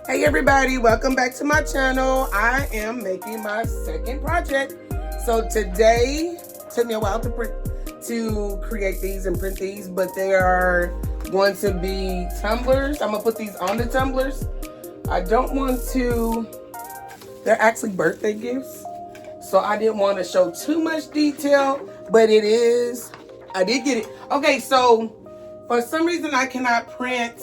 Hey everybody, welcome back to my channel. I am making my second project. So today, took me a while to create these and print these, but they are going to be tumblers. I'm gonna put these on the tumblers. I don't want to, they're actually birthday gifts. So I didn't want to show too much detail, but it is, I did get it. Okay, so for some reason I cannot print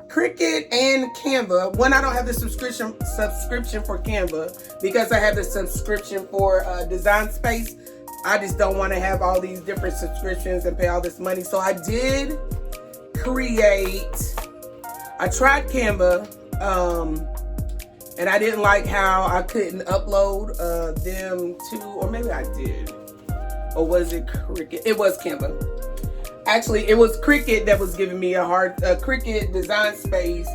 Cricut and Canva when I don't have the subscription for Canva, because I have the subscription for Design Space. I just don't want to have all these different subscriptions and pay all this money. So I did create, I tried Canva, and I didn't like how I couldn't upload them to, or maybe I did, or was it Cricut? It was Canva. Actually, it was Cricut that was giving me a hard, Cricut Design Space,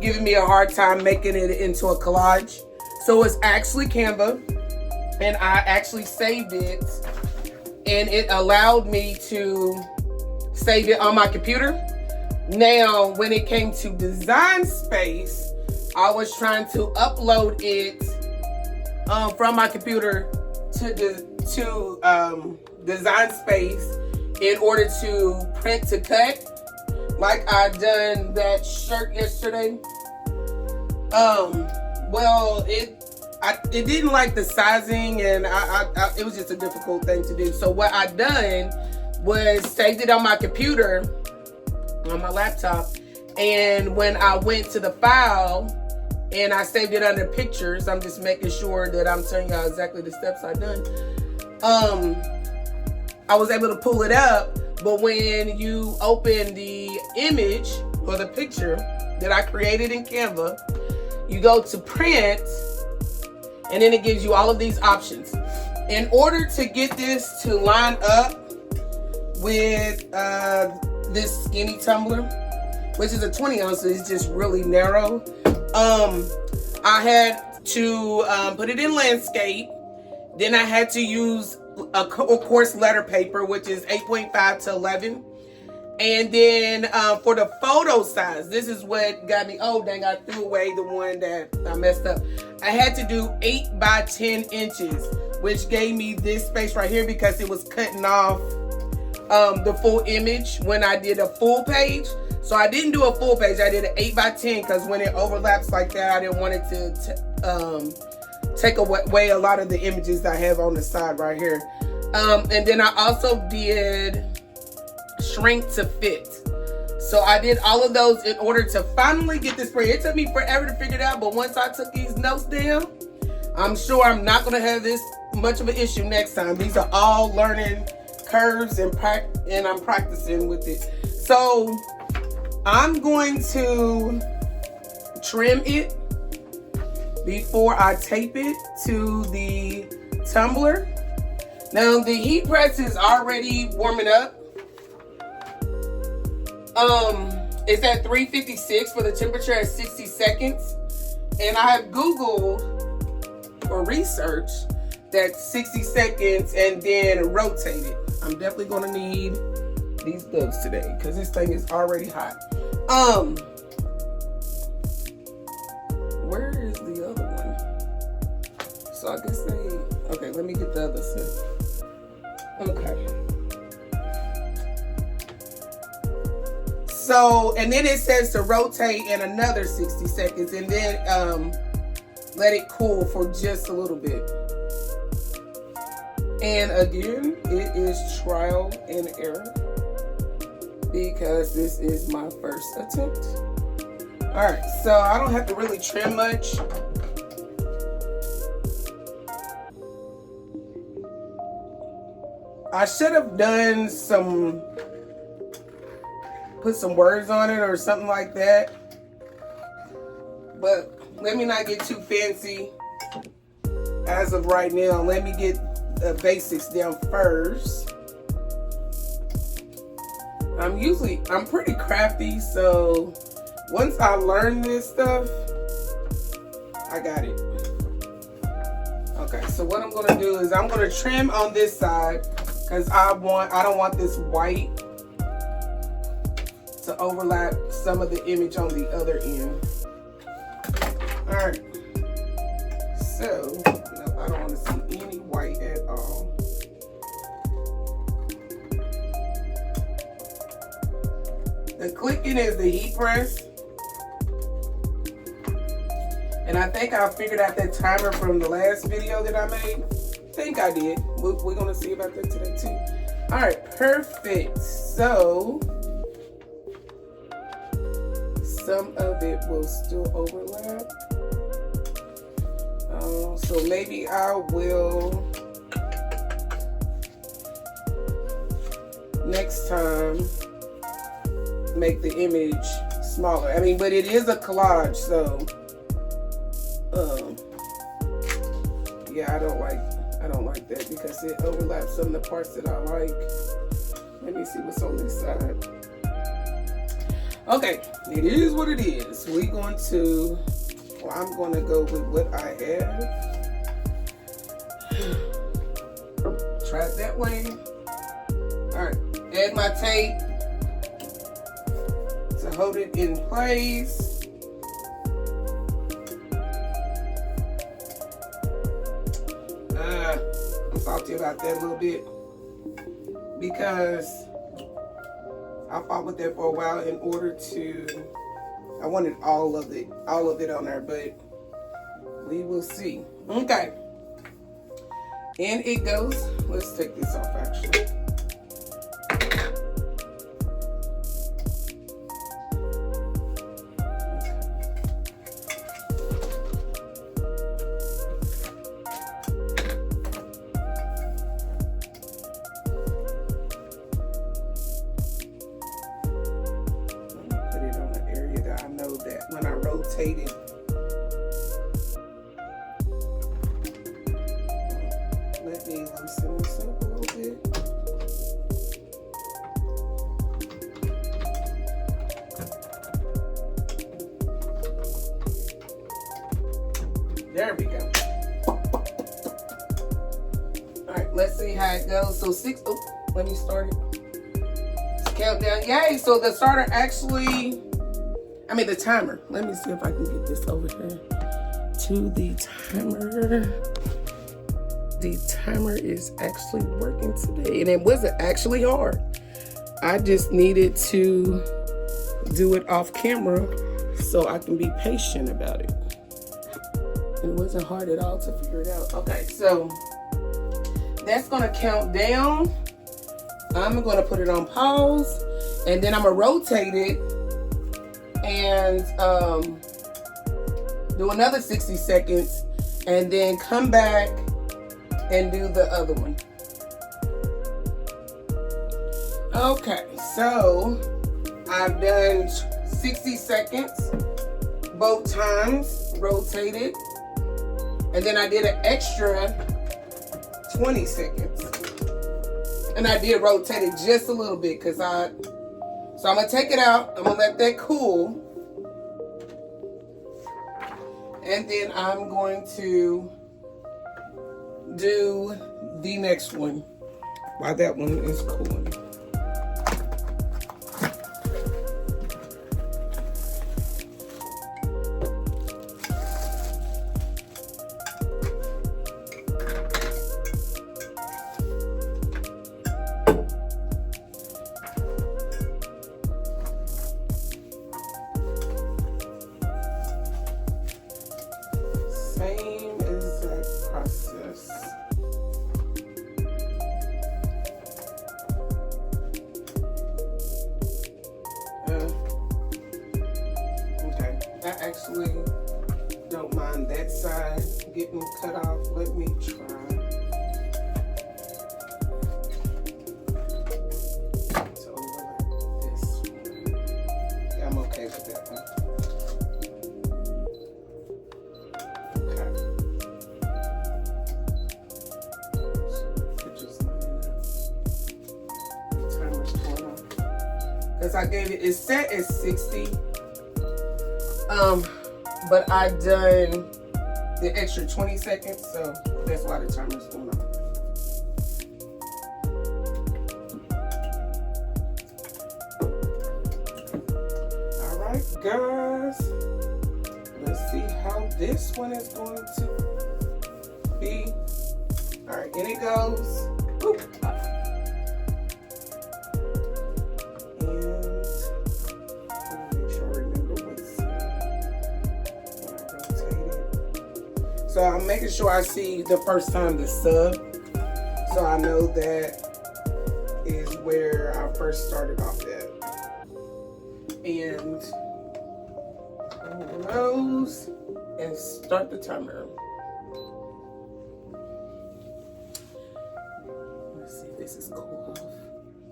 giving me a hard time making it into a collage. So it's actually Canva, and I actually saved it, and it allowed me to save it on my computer. Now, when it came to Design Space, I was trying to upload it from my computer to Design Space in order to print to cut, like I done that shirt yesterday. Well, it didn't like the sizing, and it was just a difficult thing to do. So what I done was saved it on my computer, on my laptop, and when I went to the file and I saved it under pictures, I'm just making sure that I'm telling y'all exactly the steps I done. I was able to pull it up, but when you open the image or the picture that I created in Canva, you go to print, and then it gives you all of these options. In order to get this to line up with this skinny tumbler, which is a 20 ounce, so it's just really narrow, I had to put it in landscape. Then I had to use a coarse letter paper, which is 8.5 to 11. And then for the photo size, this is what got me, oh dang, I threw away the one that I messed up. I had to do 8 by 10 inches, which gave me this space right here because it was cutting off the full image when I did a full page. So I didn't do a full page, I did an 8 by 10 because when it overlaps like that, I didn't want it to take away a lot of the images I have on the side right here. And then I also did shrink to fit. So I did all of those in order to finally get this print. It took me forever to figure it out, but once I took these notes down, I'm sure I'm not going to have this much of an issue next time. These are all learning curves, and I'm practicing with it. So I'm going to trim it before I tape it to the tumbler. Now the heat press is already warming up. It's at 356 for the temperature at 60 seconds. And I have Googled or researched that 60 seconds and then rotate it. I'm definitely gonna need these gloves today because this thing is already hot. Where is the other one? So I guess okay, let me get the other set. Okay. So, and then it says to rotate in another 60 seconds and then let it cool for just a little bit. And again, it is trial and error because this is my first attempt. All right, so I don't have to really trim much. I should have done put some words on it or something like that. But let me not get too fancy as of right now. Let me get the basics down first. I'm pretty crafty, so once I learn this stuff, I got it. Okay, so what I'm gonna do is I'm gonna trim on this side because I don't want this white to overlap some of the image on the other end. All right. So, no, I don't want to see any white at all. The clicking is the heat press. And I think I figured out that timer from the last video that I made. I think I did. We're going to see about that today too. All right, perfect. So, some of it will still overlap. So maybe I will, next time, make the image smaller. I mean, but it is a collage, so yeah, I don't like that because it overlaps some of the parts that I like. Let me see what's on this side. Okay, it is what it is. We're going to, well, I'm going to go with what I have. Try it that way. All right, add my tape to hold it in place. I'm salty about that a little bit because I fought with that for a while in order to, I wanted all of it on there, but we will see. Okay. And it goes. Let's take this off actually. When I rotate it, let me loosen this up a little bit. There we go. All right, let's see how it goes. So let me start it. Countdown, yay! So the starter actually. The timer. Let me see if I can get this over here to the timer. The timer is actually working today. And it wasn't actually hard. I just needed to do it off camera so I can be patient about it. And it wasn't hard at all to figure it out. Okay, so that's going to count down. I'm going to put it on pause. And then I'm going to rotate it. And do another 60 seconds and then come back and do the other one. Okay, so I've done 60 seconds both times, rotated, and then I did an extra 20 seconds. And I did rotate it just a little bit because so I'm going to take it out. I'm going to let that cool. And then I'm going to do the next one while that one is cooling. Same exact process. Okay, I actually don't mind that side getting cut off. Let me try. To overlap this one. Yeah, I'm okay with that one. Because I gave it's set at 60. But I done the extra 20 seconds, so that's why the timer's going on. Alright, guys. Let's see how this one is going to be. Alright, in it goes. Oop. So I'm making sure I see the first time the sub, so I know that is where I first started off at. And close and start the timer. Let's see if this is cool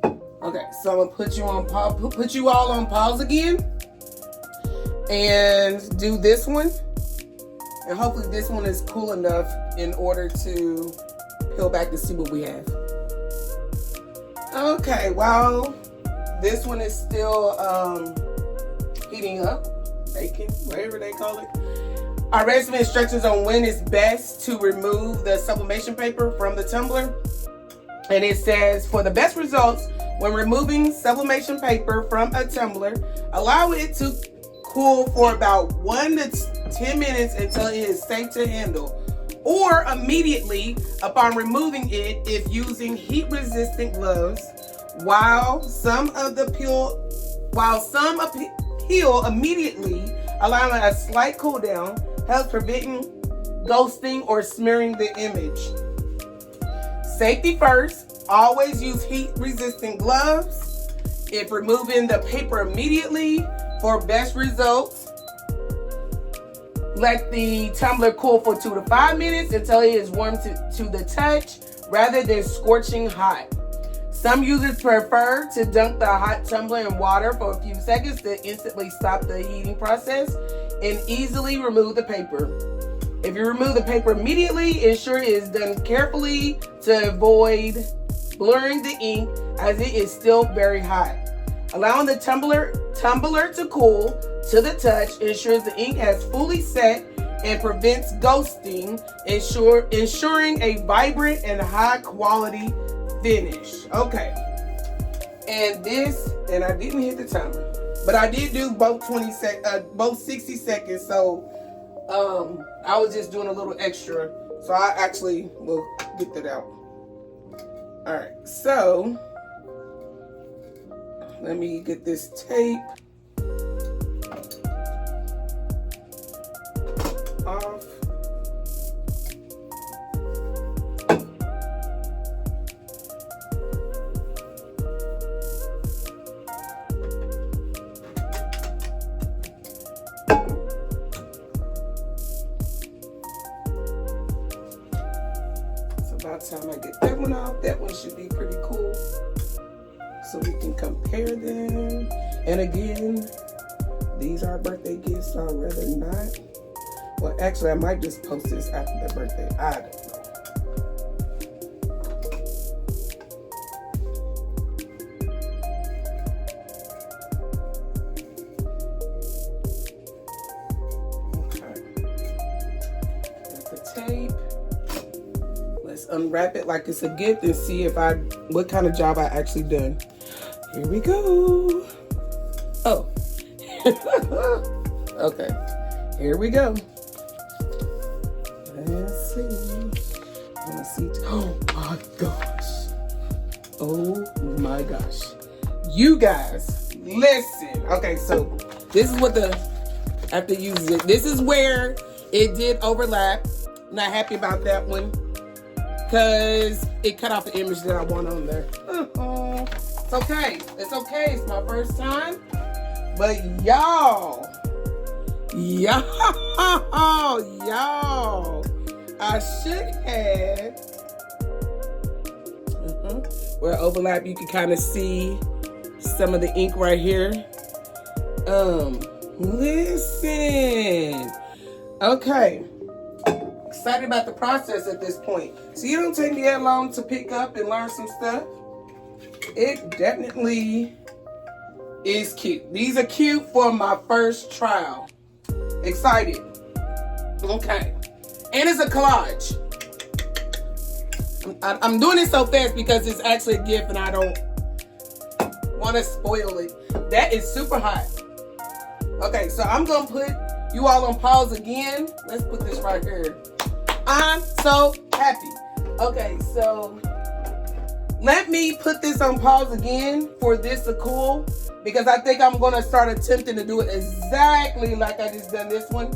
off. Okay, so I'm gonna put you on pause, put you all on pause again, and do this one. And hopefully this one is cool enough in order to peel back to see what we have. Okay, while this one is still heating up, baking, whatever they call it. Our recipe instructions on when it's best to remove the sublimation paper from the tumbler. And it says, for the best results, when removing sublimation paper from a tumbler, allow it to cool for about 1 to 10 minutes until it is safe to handle, or immediately upon removing it if using heat-resistant gloves. While some appeal immediately, allowing a slight cool down helps preventing ghosting or smearing the image. Safety first, always use heat-resistant gloves. If removing the paper immediately, for best results, let the tumbler cool for 2 to 5 minutes until it is warm to the touch rather than scorching hot. Some users prefer to dunk the hot tumbler in water for a few seconds to instantly stop the heating process and easily remove the paper. If you remove the paper immediately, ensure it is done carefully to avoid blurring the ink as it is still very hot. Allowing the tumbler to cool to the touch ensures the ink has fully set and prevents ghosting, ensuring a vibrant and high quality finish. Okay. And I didn't hit the timer, but I did do both 60 seconds. So I was just doing a little extra. So I actually will get that out. All right. So let me get this tape off. It's about time I get that one off. That one should be pretty cool. So we can compare them. And again, these are birthday gifts, so I'd rather not. Well, actually, I might just post this after their birthday. I don't know. Okay. Got the tape. Let's unwrap it like it's a gift and see what kind of job I actually done. Here we go. Oh. Okay. Here we go. Let's see. Let's see. Oh my gosh. Oh my gosh. You guys, listen. Okay, so this is what after using it, this is where it did overlap. Not happy about that one because it cut off the image that I want on there. It's okay. It's okay. It's my first time. But y'all, I should have, where overlap, you can kind of see some of the ink right here. Listen. Okay. Excited about the process at this point. So you don't take me that long to pick up and learn some stuff. It definitely is cute. These are cute for my first trial. Excited. Okay. And it's a collage. I'm doing it so fast because it's actually a gift and I don't want to spoil it. That is super hot. Okay, so I'm gonna put you all on pause again. Let's put this right here. I'm so happy. Okay, so let me put this on pause again for this to cool, because I think I'm gonna start attempting to do it exactly like I just done this one,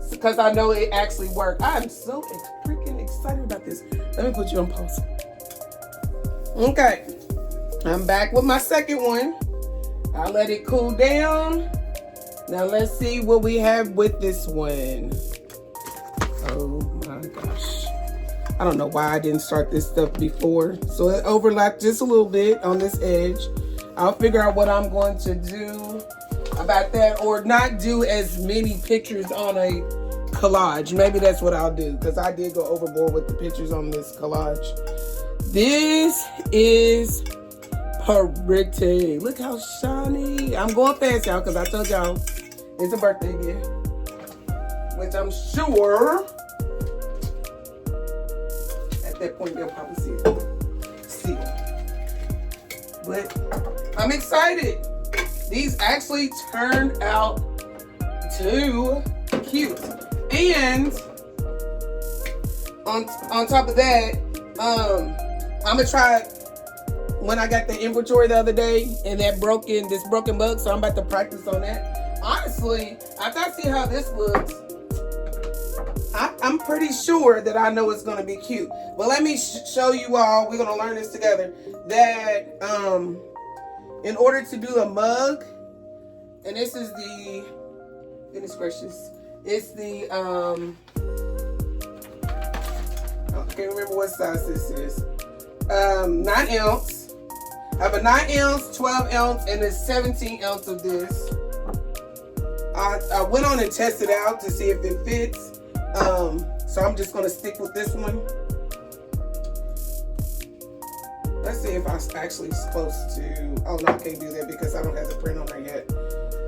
because I know it actually worked. I'm so freaking excited about this. Let me put you on pause. Okay, I'm back with my second one. I'll let it cool down. Now let's see what we have with this one. Oh my gosh. I don't know why I didn't start this stuff before. So it overlapped just a little bit on this edge. I'll figure out what I'm going to do about that, or not do as many pictures on a collage. Maybe that's what I'll do, because I did go overboard with the pictures on this collage. This is pretty. Look how shiny. I'm going fast, y'all, because I told y'all it's a birthday gift, which I'm sure at that point they'll probably see it. But I'm excited. These actually turned out too cute. And on top of that, I'm gonna try when I got the inventory the other day and this broken mug, so I'm about to practice on that. Honestly, after I see how this looks, I'm pretty sure that I know it's gonna be cute. But let me show you all, we're gonna learn this together, that in order to do a mug, and this is the, goodness gracious, it's the, I can't remember what size this is. 9 ounce. I have a 9 ounce, 12 ounce, and a 17 ounce of this. I went on and tested out to see if it fits. So I'm just gonna stick with this one. Let's see if I'm actually supposed to. Oh no, I can't do that because I don't have the print on there yet.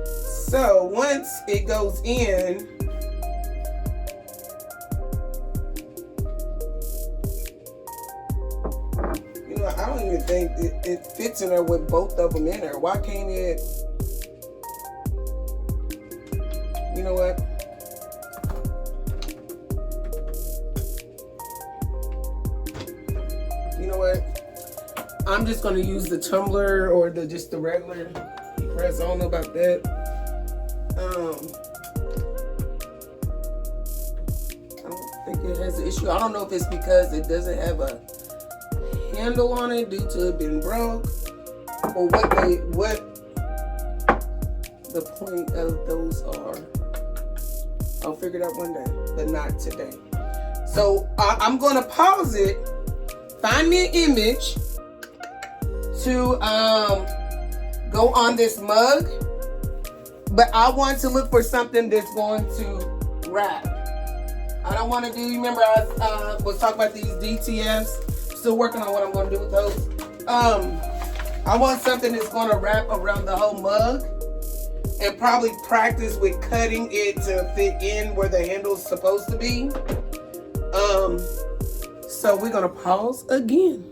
So once it goes in, I don't even think it fits in there with both of them in there. Why can't it? You know what? You know what? I'm just gonna use the tumbler or just the regular press. I don't know about that. I don't think it has an issue. I don't know if it's because it doesn't have a handle on it due to it being broke, or what the point of those are. I'll figure it out one day, but not today. So I'm gonna pause it, find me an image to go on this mug, but I want to look for something that's going to wrap. I don't want to do, you remember I was talking about these DTFs? Still working on what I'm going to do with those. I want something that's going to wrap around the whole mug, and probably practice with cutting it to fit in where the handle's supposed to be. So we're going to pause again.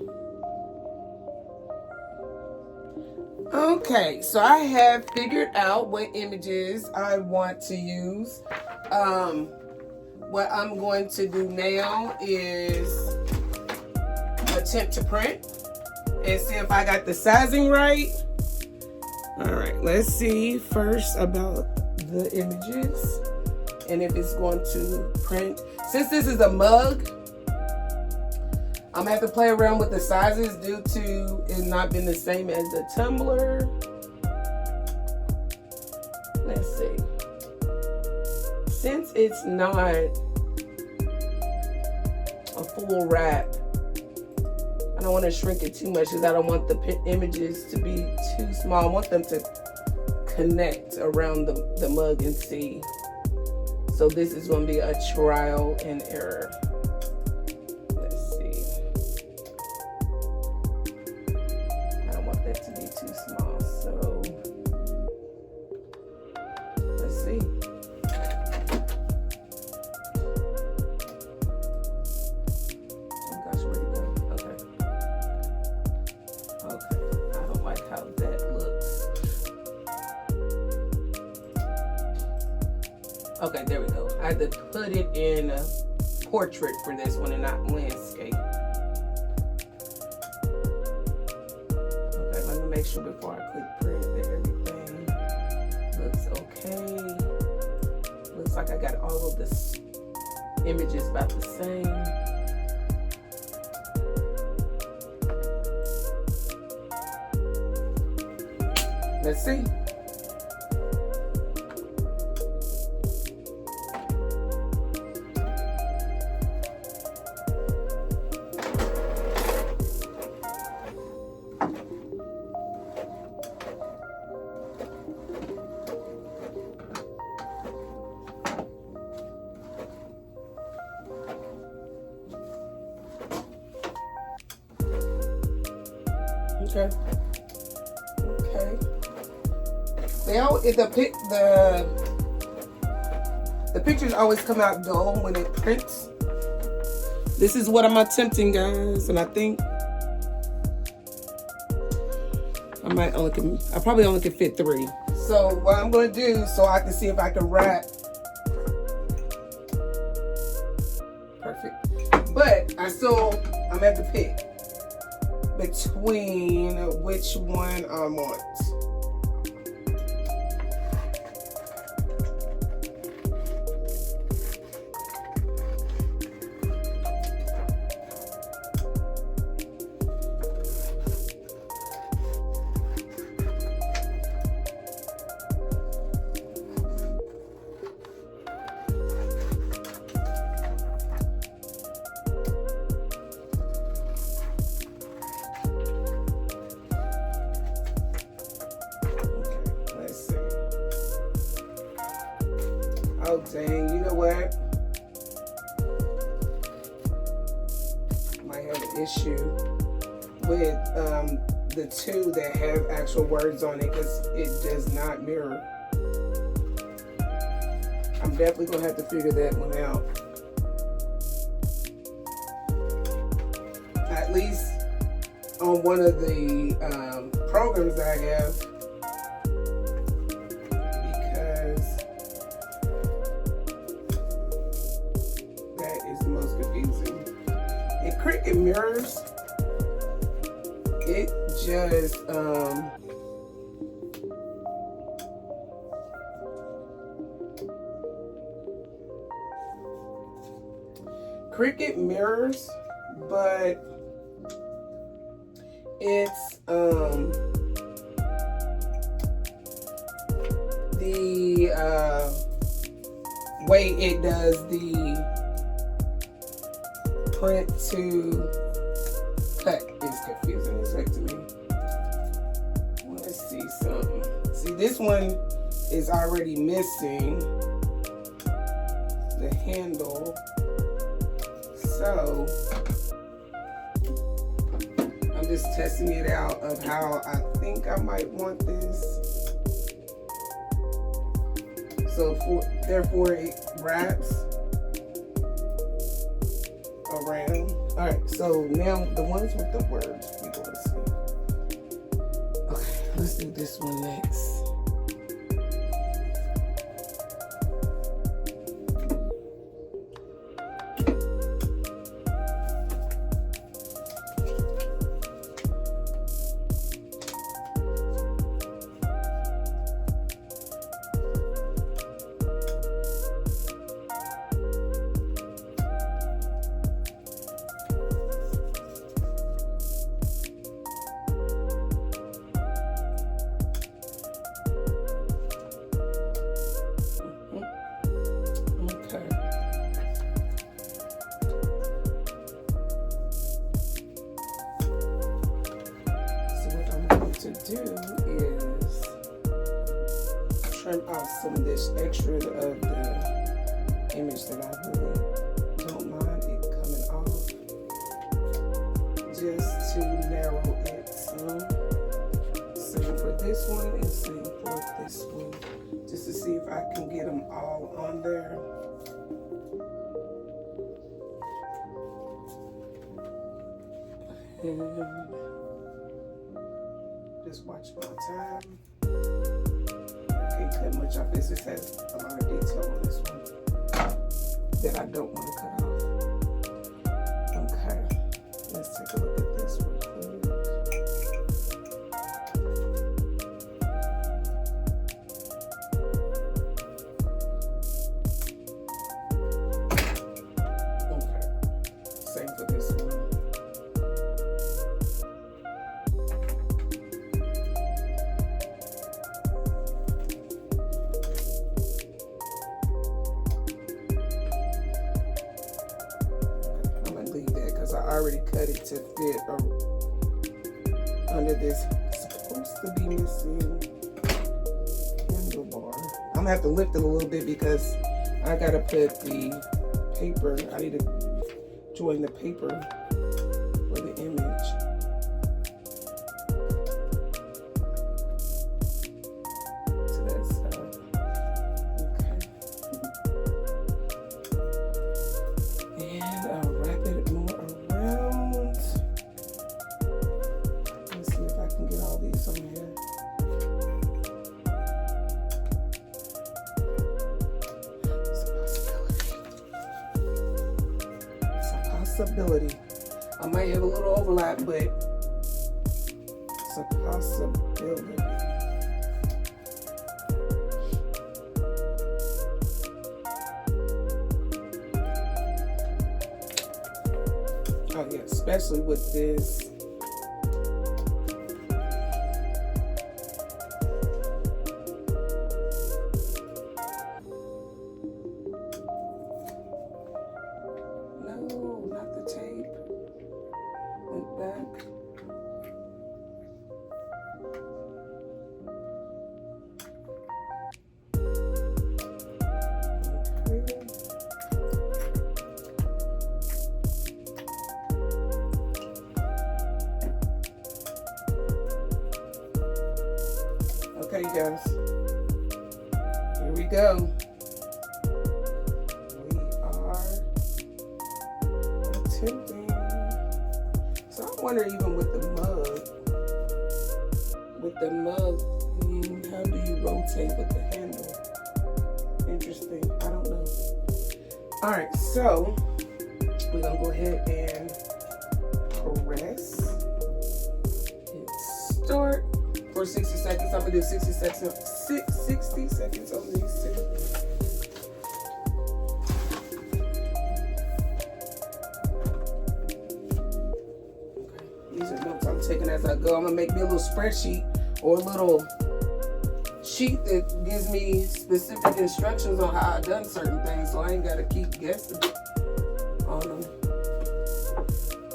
Okay, so I have figured out what images I want to use. What I'm going to do now is attempt to print and see if I got the sizing right. All right, let's see first about the images and if it's going to print. Since this is a mug, I'm gonna have to play around with the sizes due to it not being the same as the tumbler. Let's see. Since it's not a full wrap, I don't want to shrink it too much because I don't want the images to be too small. I want them to connect around the mug and see. So this is going to be a trial and error. Let's see. I don't want that to be too small. So let's see. Okay, there we go. I had to put it in portrait for this one and not landscape. Okay, let me make sure before I click print that everything looks okay. Looks like I got all of the images about the same. Let's see. Okay. Okay. The pictures always come out dull when it prints. This is what I'm attempting, guys, and I think I probably only can fit 3. So what I'm gonna do, so I can see if I can wrap. Perfect. But I'm gonna have to pick between which one I want. Oh dang, you know what? Might have an issue with the 2 that have actual words on it because it does not mirror. I'm definitely gonna have to figure that one out. At least on one of the programs that I have. Cricut mirrors, it just Cricut mirrors, but it's the way it does the print to cut is confusing as heck to me. Let's see something. See, this one is already missing the handle. So I'm just testing it out of how I think I might want this. So therefore it wraps around. All right, so now the ones with the words we go to see. Okay, let's do this one next. Do is trim out some of this extra of the image that I really don't mind it coming off, just to narrow it some. Same for this one and same for this one, just to see if I can get them all on there. And just watch my time. I can't cut much off this. This has a lot of detail on this one. that I don't want to cut off. Okay, let's take a look at this real quick. Okay, same for this one. I already cut it to fit under this. It's supposed to be missing handlebar. I'm gonna have to lift it a little bit because I gotta put the paper. I need to join the paper for the image. To that side. Okay. And I'll wrap it more around. Let's see if I can get all these on here. It's a possibility. I might have a little overlap, but it's a possibility. Oh yeah, especially with this. No, not the tape. Went back. Okay, you guys, here we go. We are attempting. So I wonder, even with the mug, how do you rotate with the handle? Interesting. I don't know. All right, so we're gonna go ahead and press and start. For 60 seconds, I'm gonna do 60 seconds, 60 seconds on these two. Okay, these are notes I'm taking as I go. I'm gonna make me a little spreadsheet or a little sheet that gives me specific instructions on how I've done certain things, so I ain't gotta keep guessing on them.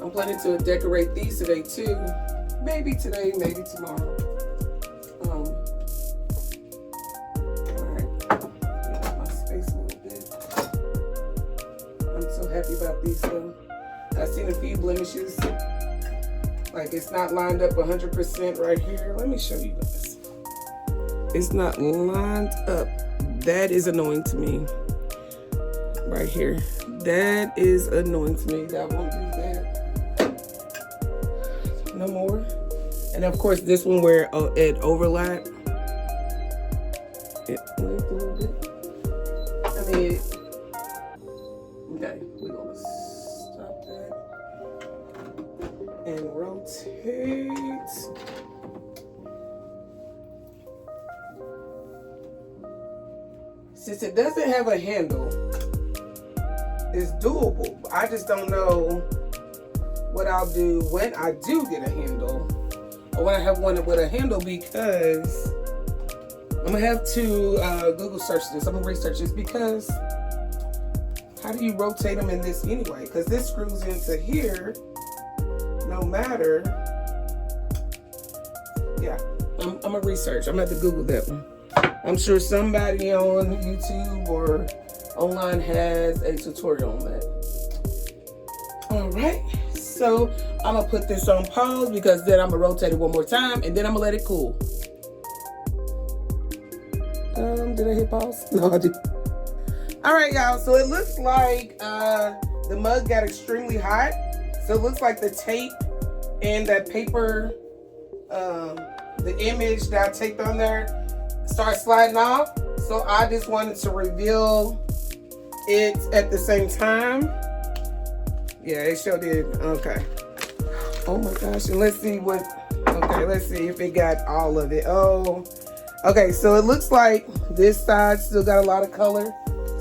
I'm planning to decorate these today too. Maybe today, maybe tomorrow. Happy about these though. I've seen a few blemishes, like it's not lined up 100% right here. Let me show you guys. It's not lined up. That is annoying to me right here. That is annoying to me. I won't do that no more. And of course this one where it overlapped, it linked a little bit. I mean, okay, we're gonna stop that and rotate. Since it doesn't have a handle, it's doable. I just don't know what I'll do when I do get a handle, or when I have one with a handle, because I'm gonna have to Google search this. I'm gonna research this, because how do you rotate them in this anyway? Because this screws into here no matter. Yeah, I'm gonna research. I'm gonna have to Google that one. I'm sure somebody on YouTube or online has a tutorial on that. All right, so I'm gonna put this on pause, because then I'm gonna rotate it one more time and then I'm gonna let it cool. Did I hit pause? No, I did. All right, y'all, so it looks like the mug got extremely hot. So it looks like the tape and that paper, the image that I taped on there, start sliding off. So I just wanted to reveal it at the same time. Yeah, it sure did. Okay. Oh my gosh. And let's see what, okay, let's see if it got all of it. Oh, okay. So it looks like this side still got a lot of color.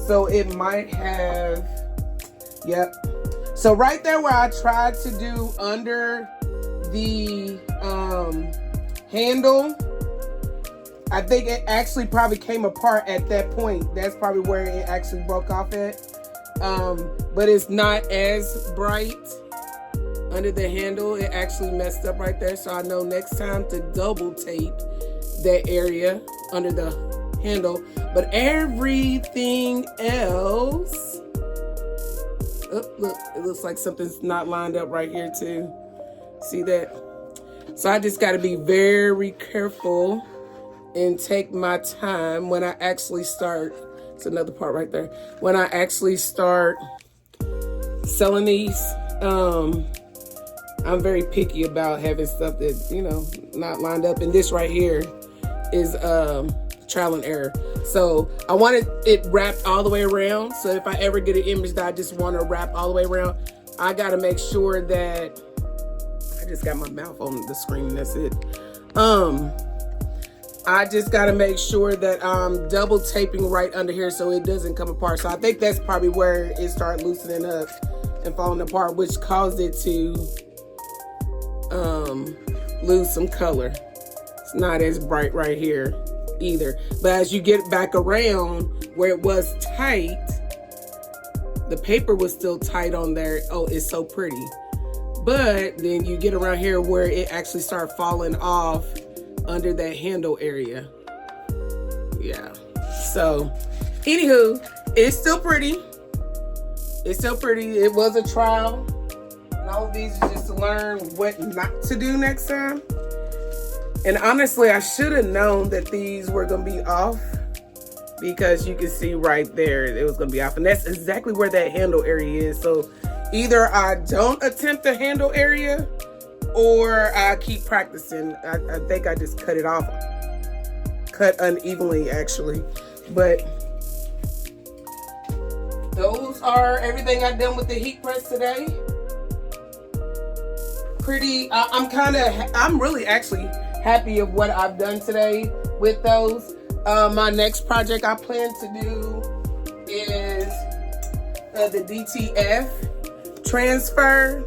So it might have, yep. So right there where I tried to do under the handle, I think it actually probably came apart at that point. That's probably where it actually broke off at. But it's not as bright under the handle. It actually messed up right there. So I know next time to double tape that area under the handle. But everything else, oh, look, it looks like something's not lined up right here too. See that? So I just got to be very careful and take my time when I actually start. It's another part right there. When I actually start selling these, I'm very picky about having stuff that, you know, not lined up. And this right here is trial and error. So I wanted it wrapped all the way around. So if I ever get an image that I just want to wrap all the way around, I got to make sure that, I just got my mouth on the screen, that's it. I just got to make sure that I'm double taping right under here so it doesn't come apart. So I think that's probably where it started loosening up and falling apart, which caused it to lose some color. It's not as bright right here either. But as you get back around where it was tight, the paper was still tight on there. Oh, it's so pretty. But then you get around here where it actually started falling off under that handle area. Yeah. So, anywho, it's still pretty. It's still pretty. It was a trial. And all of these is just to learn what not to do next time. And honestly, I should have known that these were going to be off, because you can see right there it was going to be off. And that's exactly where that handle area is. So either I don't attempt the handle area, or I keep practicing. I think I just cut it off. Cut unevenly, actually. But those are everything I've done with the heat press today. Pretty, I'm really actually happy of what I've done today with those. My next project I plan to do is the DTF transfer.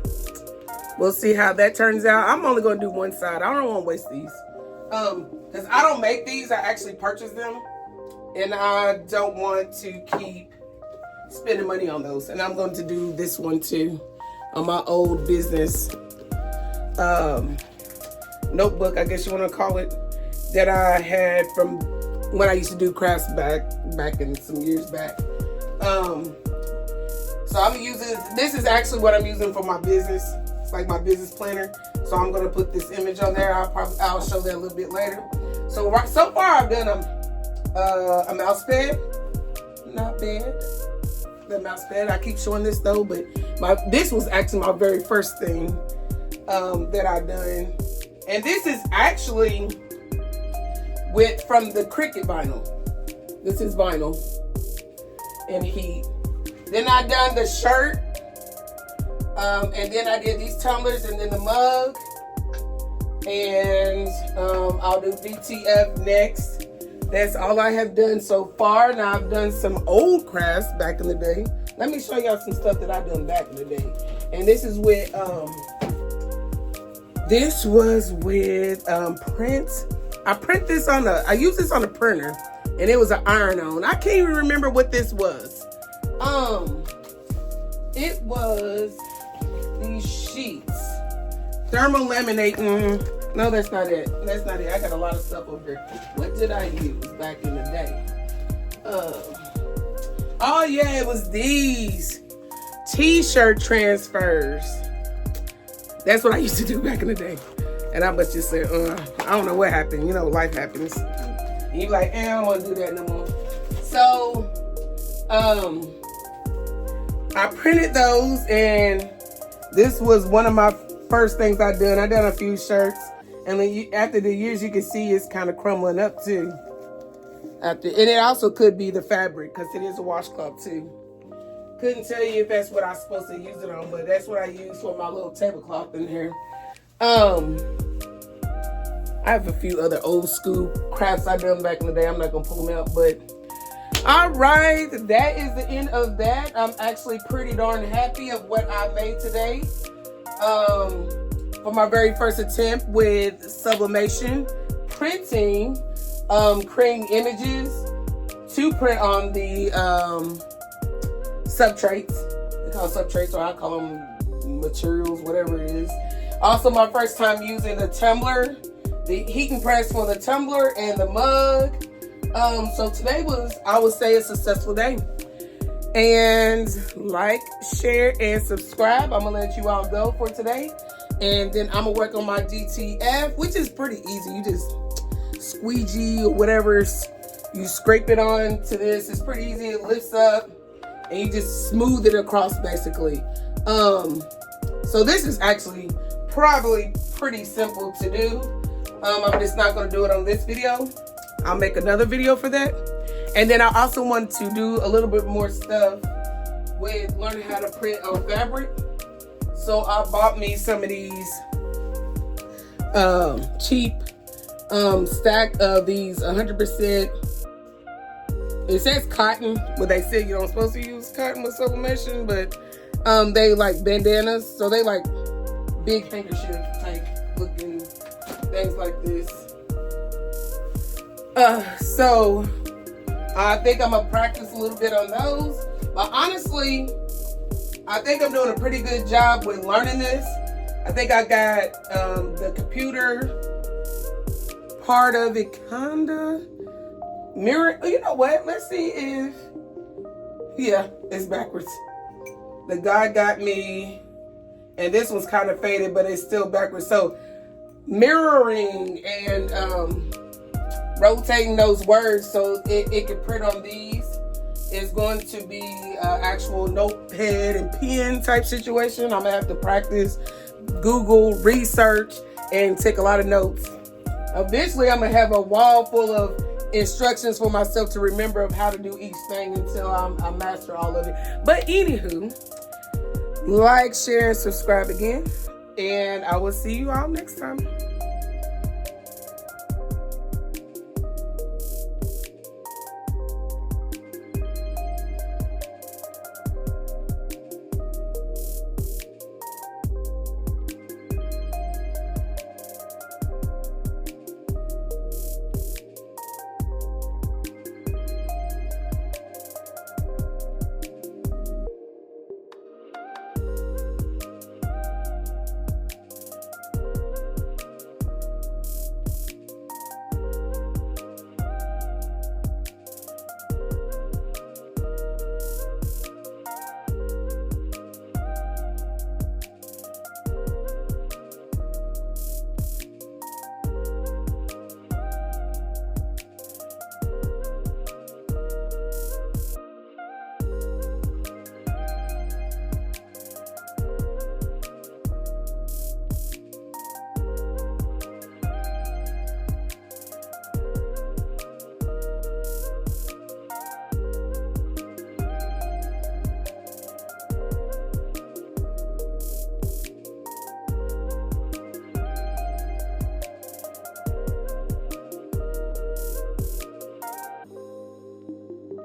We'll see how that turns out. I'm only going to do one side. I don't want to waste these. Because I don't make these. I actually purchase them. And I don't want to keep spending money on those. And I'm going to do this one too. On my old business notebook, I guess you want to call it. That I had from when I used to do crafts back in some years back. So I'm using, this is actually what I'm using for my business. Like my business planner. So I'm going to put this image on there. I'll show that a little bit later. So far I've done a mouse pad. Not bad. The mouse pad. I keep showing this though, but this was actually my very first thing that I've done. And this is actually from the Cricut vinyl. This is vinyl and heat. Then I done the shirt. And then I did these tumblers and then the mug. And I'll do DTF next. That's all I have done so far. Now I've done some old crafts back in the day. Let me show y'all some stuff that I've done back in the day. And this is with, print. I print this I use this on a printer. And it was an iron-on. I can't even remember what this was. It was these sheets. Thermal laminating. No, that's not it. That's not it. I got a lot of stuff over here. What did I use back in the day? Oh yeah, it was these t-shirt transfers. That's what I used to do back in the day. And I must just say, I don't know what happened. You know, life happens. And you're like, I don't want to do that no more. So, I printed those, and this was one of my first things I done. I done a few shirts, and then after the years, you can see it's kind of crumbling up too. And it also could be the fabric, because it is a washcloth too. Couldn't tell you if that's what I'm supposed to use it on, but that's what I use for my little tablecloth in here. I have a few other old school crafts I done back in the day. I'm not gonna pull them out, but all right, that is the end of that. I'm actually pretty darn happy of what I made today. For my very first attempt with sublimation, printing, creating images to print on the substrates. They call them substrates, or I call them materials, whatever it is. Also, my first time using the tumbler, the heating press for the tumbler and the mug. So today was, I would say, a successful day. And like, share, and subscribe. I'm gonna let you all go for today. And then I'm gonna work on my DTF, which is pretty easy. You just squeegee or whatever, you scrape it on to this. It's pretty easy. It lifts up and you just smooth it across basically. So this is actually probably pretty simple to do. I'm just not gonna do it on this video. I'll make another video for that. And then I also want to do a little bit more stuff with learning how to print on fabric. So I bought me some of these cheap stack of these 100%. It says cotton, but they say you're not supposed to use cotton with sublimation, but they like bandanas. So they like big handkerchief type looking things like this. So I think I'm gonna practice a little bit on those. But honestly, I think I'm doing a pretty good job with learning this. I think I got the computer part of it kinda mirror. You know what? Let's see if, yeah, it's backwards. The guy got me, and this one's kind of faded, but it's still backwards. So mirroring and rotating those words so it can print on these is going to be actual notepad and pen type situation. I'm gonna have to practice, Google, research, and take a lot of notes. Eventually, I'm gonna have a wall full of instructions for myself to remember of how to do each thing until I master all of it. But anywho, like, share, and subscribe again, and I will see you all next time.